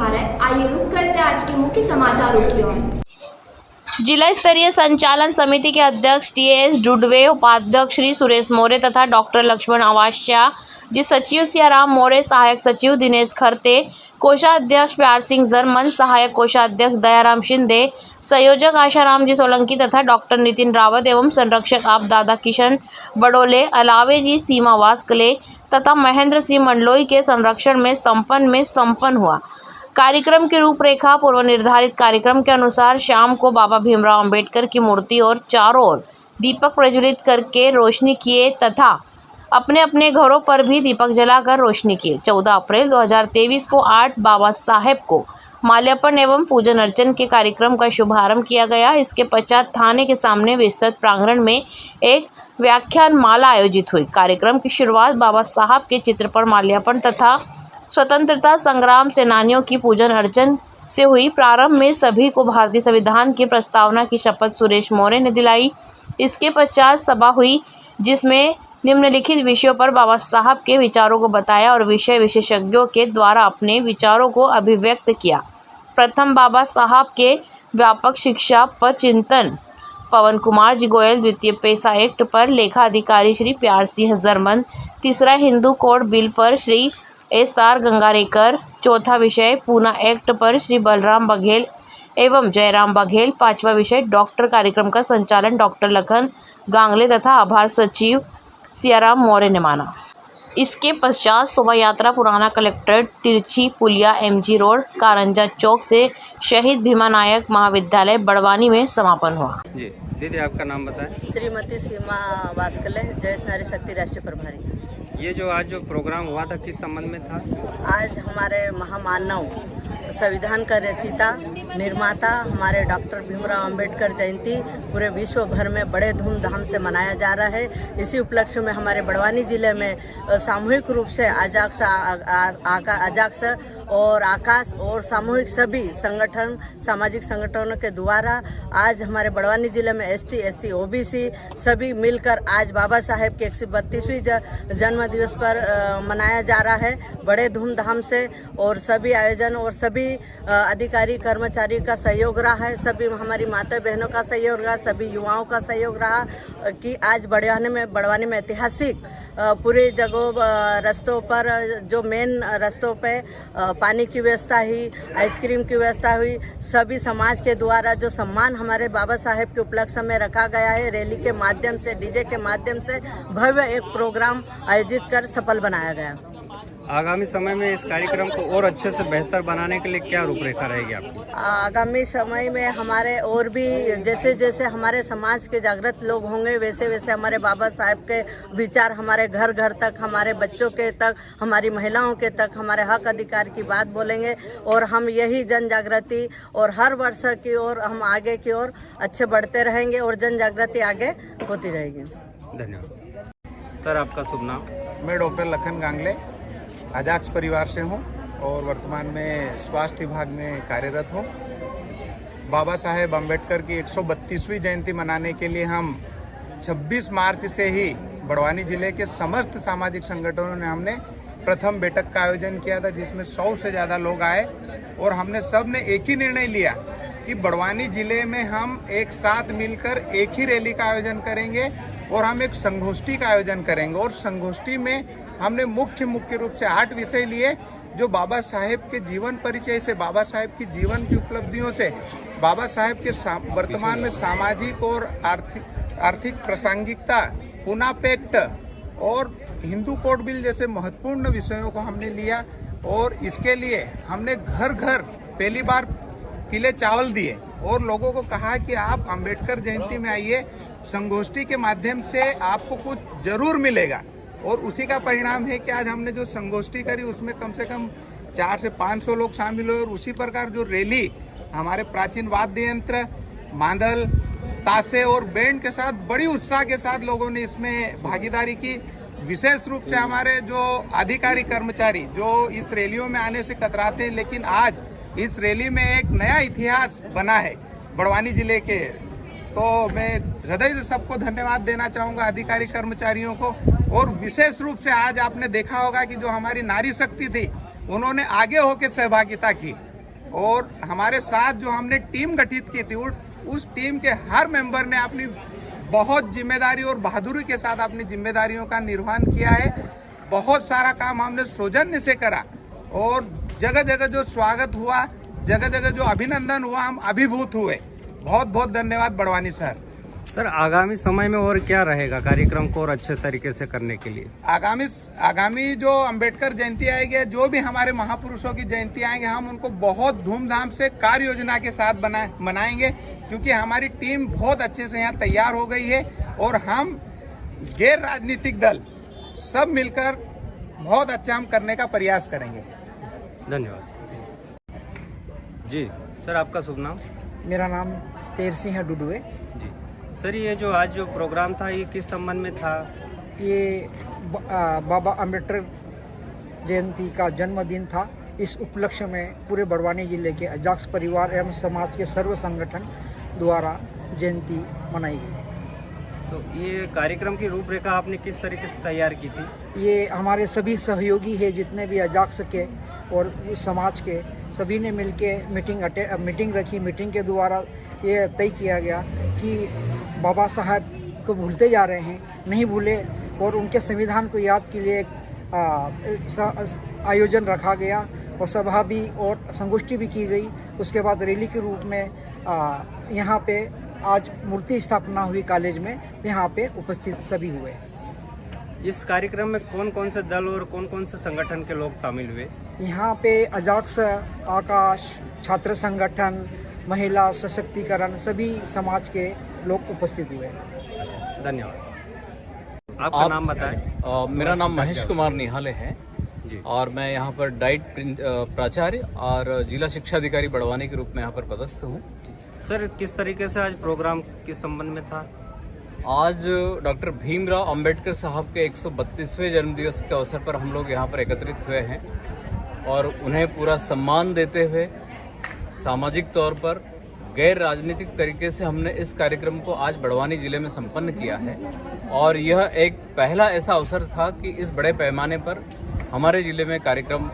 भारत। आइए रुक करते आज के मुख्य समाचारों की ओर। जिला स्तरीय संचालन समिति के अध्यक्ष टीएस डुडवे, उपाध्यक्ष श्री सुरेश मौर्य तथा डॉक्टर लक्ष्मण आवास्या जी, सचिव सियाराम मौर्य, सहायक सचिव दिनेश खरते, कोषाध्यक्ष प्यार सिंह जर्मन, सहायक कोषाध्यक्ष दयाराम शिंदे, संयोजक आशाराम जी सोलंकी तथा डॉक्टर नितिन रावत एवं संरक्षक आप दादा किशन बडोले, अलावे जी सीमा वास्कले तथा महेंद्र सिंह मंडलोई के संरक्षण में संपन्न हुआ। कार्यक्रम की रूपरेखा पूर्व निर्धारित कार्यक्रम के अनुसार शाम को बाबा भीमराव अंबेडकर की मूर्ति और चारों ओर दीपक प्रज्वलित करके रोशनी किए तथा अपने अपने घरों पर भी दीपक जलाकर रोशनी किए। 14 अप्रैल 2023 को 8 बाबा साहेब को माल्यार्पण एवं पूजन अर्चन के कार्यक्रम का शुभारंभ किया गया। इसके पश्चात थाने के सामने विस्तृत प्रांगण में एक व्याख्यान माला आयोजित हुई। कार्यक्रम की शुरुआत बाबा साहब के चित्र पर माल्यार्पण तथा स्वतंत्रता संग्राम सेनानियों की पूजन अर्चन से हुई। प्रारंभ में सभी को भारतीय संविधान की प्रस्तावना की शपथ सुरेश मौर्य ने दिलाई। इसके पश्चात सभा हुई जिसमें निम्नलिखित विषयों पर बाबा साहब के विचारों को बताया और विषय विशेषज्ञों के द्वारा अपने विचारों को अभिव्यक्त किया। प्रथम बाबा साहब के व्यापक शिक्षा पर चिंतन पवन कुमार जी गोयल, द्वितीय पैसा एक्ट पर लेखा अधिकारी श्री प्यार सिंह जर्मन, तीसरा हिंदू कोड बिल पर श्री SR गंगारेकर, चौथा विषय पूना एक्ट पर श्री बलराम बघेल एवं जयराम बघेल, पांचवा विषय डॉक्टर कार्यक्रम का संचालन डॉक्टर लखन गांगले तथा आभार सचिव सियाराम मौर्य ने माना। इसके पश्चात शोभा यात्रा पुराना कलेक्ट्रेट, तिरछी पुलिया, MG रोड, कारंजा चौक से शहीद भीमा नायक महाविद्यालय बड़वानी में समापन हुआ। जी दीदी, आपका नाम बताएं। श्रीमती सीमा वास्कले, जयेश नारी शक्ति राष्ट्रीय प्रभारी। ये जो आज जो प्रोग्राम हुआ था किस संबंध में था? आज हमारे महामानव संविधान का रचयिता निर्माता हमारे डॉक्टर भीमराव अंबेडकर जयंती पूरे विश्व भर में बड़े धूमधाम से मनाया जा रहा है। इसी उपलक्ष्य में हमारे बड़वानी जिले में सामूहिक रूप से अजाक्स और आकाश और सामूहिक सभी संगठन सामाजिक संगठनों के द्वारा आज हमारे बड़वानी जिले में ST SC OBC सभी मिलकर आज बाबा साहेब के 132वीं जन्म दिवस पर मनाया जा रहा है बड़े धूमधाम से। और सभी आयोजन और सभी अधिकारी कर्मचारी का सहयोग रहा है, सभी हमारी माता बहनों का सहयोग रहा, सभी युवाओं का सहयोग रहा कि आज बड़वानी में ऐतिहासिक पूरी जगहों रस्तों पर जो मेन रस्तों पे पानी की व्यवस्था हुई, आइसक्रीम की व्यवस्था हुई, सभी समाज के द्वारा जो सम्मान हमारे बाबा साहेब के उपलक्ष्य में रखा गया है, रैली के माध्यम से DJ के माध्यम से भव्य एक प्रोग्राम आयोजित कर सफल बनाया गया। आगामी समय में इस कार्यक्रम को और अच्छे से बेहतर बनाने के लिए क्या रूपरेखा रहेगी आपकी? आगामी समय में हमारे और भी जैसे जैसे हमारे समाज के जागृत लोग होंगे वैसे वैसे हमारे बाबा साहेब के विचार हमारे घर घर तक, हमारे बच्चों के तक, हमारी महिलाओं के तक हमारे हक अधिकार की बात बोलेंगे और हम यही जन जागृति और हर वर्ष की ओर हम आगे की ओर अच्छे बढ़ते रहेंगे और जन जागृति आगे होती रहेगी। धन्यवाद। सर, आपका शुभ नाम? मैं डॉक्टर लखन गांगले अजाक्स परिवार से हूं और वर्तमान में स्वास्थ्य विभाग में कार्यरत हूं। बाबा साहेब अम्बेडकर की 132वीं जयंती मनाने के लिए हम 26 मार्च से ही बड़वानी जिले के समस्त सामाजिक संगठनों ने हमने प्रथम बैठक का आयोजन किया था जिसमें 100 से ज़्यादा लोग आए और हमने सब ने एक ही निर्णय लिया कि बड़वानी जिले में हम एक साथ मिलकर एक ही रैली का आयोजन करेंगे और हम एक संगोष्ठी का आयोजन करेंगे। और संगोष्ठी में हमने मुख्य रूप से 8 विषय लिए जो बाबा साहेब के जीवन परिचय से, बाबा साहेब की जीवन की उपलब्धियों से, बाबा साहेब के वर्तमान में सामाजिक और आर्थिक प्रासंगिकता, पूना पैक्ट और हिंदू कोड बिल जैसे महत्वपूर्ण विषयों को हमने लिया। और इसके लिए हमने घर घर पहली बार पीले चावल दिए और लोगों को कहा कि आप अंबेडकर जयंती में आइए, संगोष्ठी के माध्यम से आपको कुछ जरूर मिलेगा। और उसी का परिणाम है कि आज हमने जो संगोष्ठी करी उसमें कम से कम 400 से 500 लोग शामिल हुए। और उसी प्रकार जो रैली हमारे प्राचीन वाद्य यंत्र, मांदल, ताशे और बैंड के साथ बड़ी उत्साह के साथ लोगों ने इसमें भागीदारी की। विशेष रूप से हमारे जो अधिकारी कर्मचारी जो इस रैलियों में आने से कतराते हैं, लेकिन आज इस रैली में एक नया इतिहास बना है बड़वानी जिले के। तो मैं हृदय से सबको धन्यवाद देना चाहूँगा, अधिकारी कर्मचारियों को। और विशेष रूप से आज आपने देखा होगा कि जो हमारी नारी शक्ति थी उन्होंने आगे होकर सहभागिता की और हमारे साथ जो हमने टीम गठित की थी उस टीम के हर मेंबर ने अपनी बहुत जिम्मेदारी और बहादुरी के साथ अपनी जिम्मेदारियों का निर्वहन किया है। बहुत सारा काम हमने सौजन्य से करा और जगह जगह जो स्वागत हुआ, जगह जगह जो अभिनंदन हुआ, हम अभिभूत हुए। बहुत बहुत धन्यवाद बड़वानी सर। सर आगामी समय में और क्या रहेगा कार्यक्रम को और अच्छे तरीके से करने के लिए? आगामी जो अंबेडकर जयंती आएगी, जो भी हमारे महापुरुषों की जयंती आएंगे, हम उनको बहुत धूमधाम से कार्य योजना के साथ मनाएंगे, क्योंकि हमारी टीम बहुत अच्छे से यहाँ तैयार हो गई है और हम गैर राजनीतिक दल सब मिलकर बहुत अच्छा हम करने का प्रयास करेंगे। धन्यवाद जी। सर आपका शुभ नाम? मेरा नाम तेर सिंह डुडुए। जी सर, ये जो आज जो प्रोग्राम था ये किस संबंध में था? ये बाबा अम्बेडकर जयंती का जन्मदिन था। इस उपलक्ष्य में पूरे बड़वानी जिले के अजाक्स परिवार एवं समाज के सर्व संगठन द्वारा जयंती मनाई गई। तो ये कार्यक्रम की रूपरेखा आपने किस तरीके से तैयार की थी? ये हमारे सभी सहयोगी हैं, जितने भी अजाक्स के और समाज के सभी ने मिलके मीटिंग रखी। मीटिंग के द्वारा ये तय किया गया कि बाबा साहब को भूलते जा रहे हैं, नहीं भूले, और उनके संविधान को याद के लिए आयोजन रखा गया और सभा भी और संगोष्ठी भी की गई। उसके बाद रैली के रूप में यहाँ पे आज मूर्ति स्थापना हुई कॉलेज में, यहाँ पे उपस्थित सभी हुए। इस कार्यक्रम में कौन कौन से दल और कौन कौन से संगठन के लोग शामिल हुए? यहाँ पे अजाक्स, आकाश, छात्र संगठन, महिला सशक्तिकरण, सभी समाज के लोग उपस्थित हुए। धन्यवाद। आपका नाम बताएं। मेरा नाम महेश कुमार निहाले है जी। और मैं यहाँ पर डाइट प्राचार्य और जिला शिक्षा अधिकारी बड़वानी के रूप में यहाँ पर पदस्थ हूँ। सर किस तरीके से आज प्रोग्राम किस संबंध में था? आज डॉक्टर भीमराव अंबेडकर साहब के 132वें जन्मदिवस के अवसर पर हम लोग यहाँ पर एकत्रित हुए हैं और उन्हें पूरा सम्मान देते हुए सामाजिक तौर पर गैर राजनीतिक तरीके से हमने इस कार्यक्रम को आज बड़वानी जिले में संपन्न किया है। और यह एक पहला ऐसा अवसर था कि इस बड़े पैमाने पर हमारे जिले में कार्यक्रम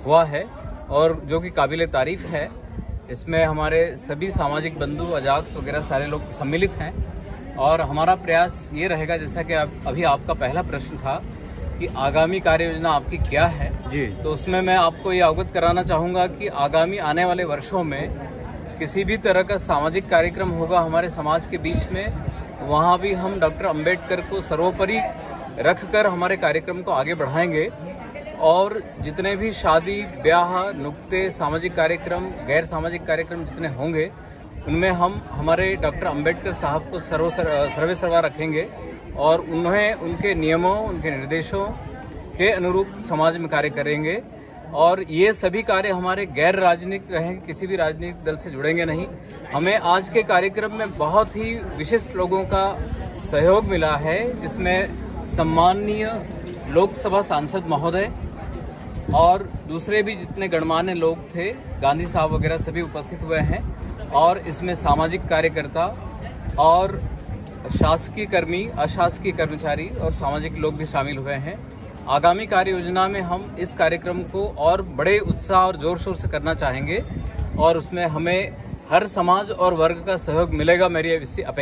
हुआ है और जो कि काबिले तारीफ है। इसमें हमारे सभी सामाजिक बंधु, अजाक्स वगैरह सारे लोग सम्मिलित हैं और हमारा प्रयास ये रहेगा, जैसा कि अभी आपका पहला प्रश्न था कि आगामी कार्य योजना आपकी क्या है जी, तो उसमें मैं आपको ये अवगत कराना चाहूँगा कि आगामी आने वाले वर्षों में किसी भी तरह का सामाजिक कार्यक्रम होगा हमारे समाज के बीच में, वहाँ भी हम डॉक्टर अंबेडकर को सर्वोपरि रखकर हमारे कार्यक्रम को आगे बढ़ाएंगे। और जितने भी शादी, ब्याह, नुक्ते, सामाजिक कार्यक्रम, गैर सामाजिक कार्यक्रम जितने होंगे उनमें हम हमारे डॉक्टर अंबेडकर साहब को सर्वे सर्वा रखेंगे और उन्हें उनके नियमों, उनके निर्देशों के अनुरूप समाज में कार्य करेंगे। और ये सभी कार्य हमारे गैर राजनीतिक रहेंगे, किसी भी राजनीतिक दल से जुड़ेंगे नहीं। हमें आज के कार्यक्रम में बहुत ही विशिष्ट लोगों का सहयोग मिला है, जिसमें सम्माननीय लोकसभा सांसद महोदय और दूसरे भी जितने गणमान्य लोग थे, गांधी साहब वगैरह सभी उपस्थित हुए हैं। और इसमें सामाजिक कार्यकर्ता और शासकीय कर्मी, अशासकीय कर्मचारी और सामाजिक लोग भी शामिल हुए हैं। आगामी कार्य योजना में हम इस कार्यक्रम को और बड़े उत्साह और जोर शोर से करना चाहेंगे और उसमें हमें हर समाज और वर्ग का सहयोग मिलेगा, मेरी अपेक्षा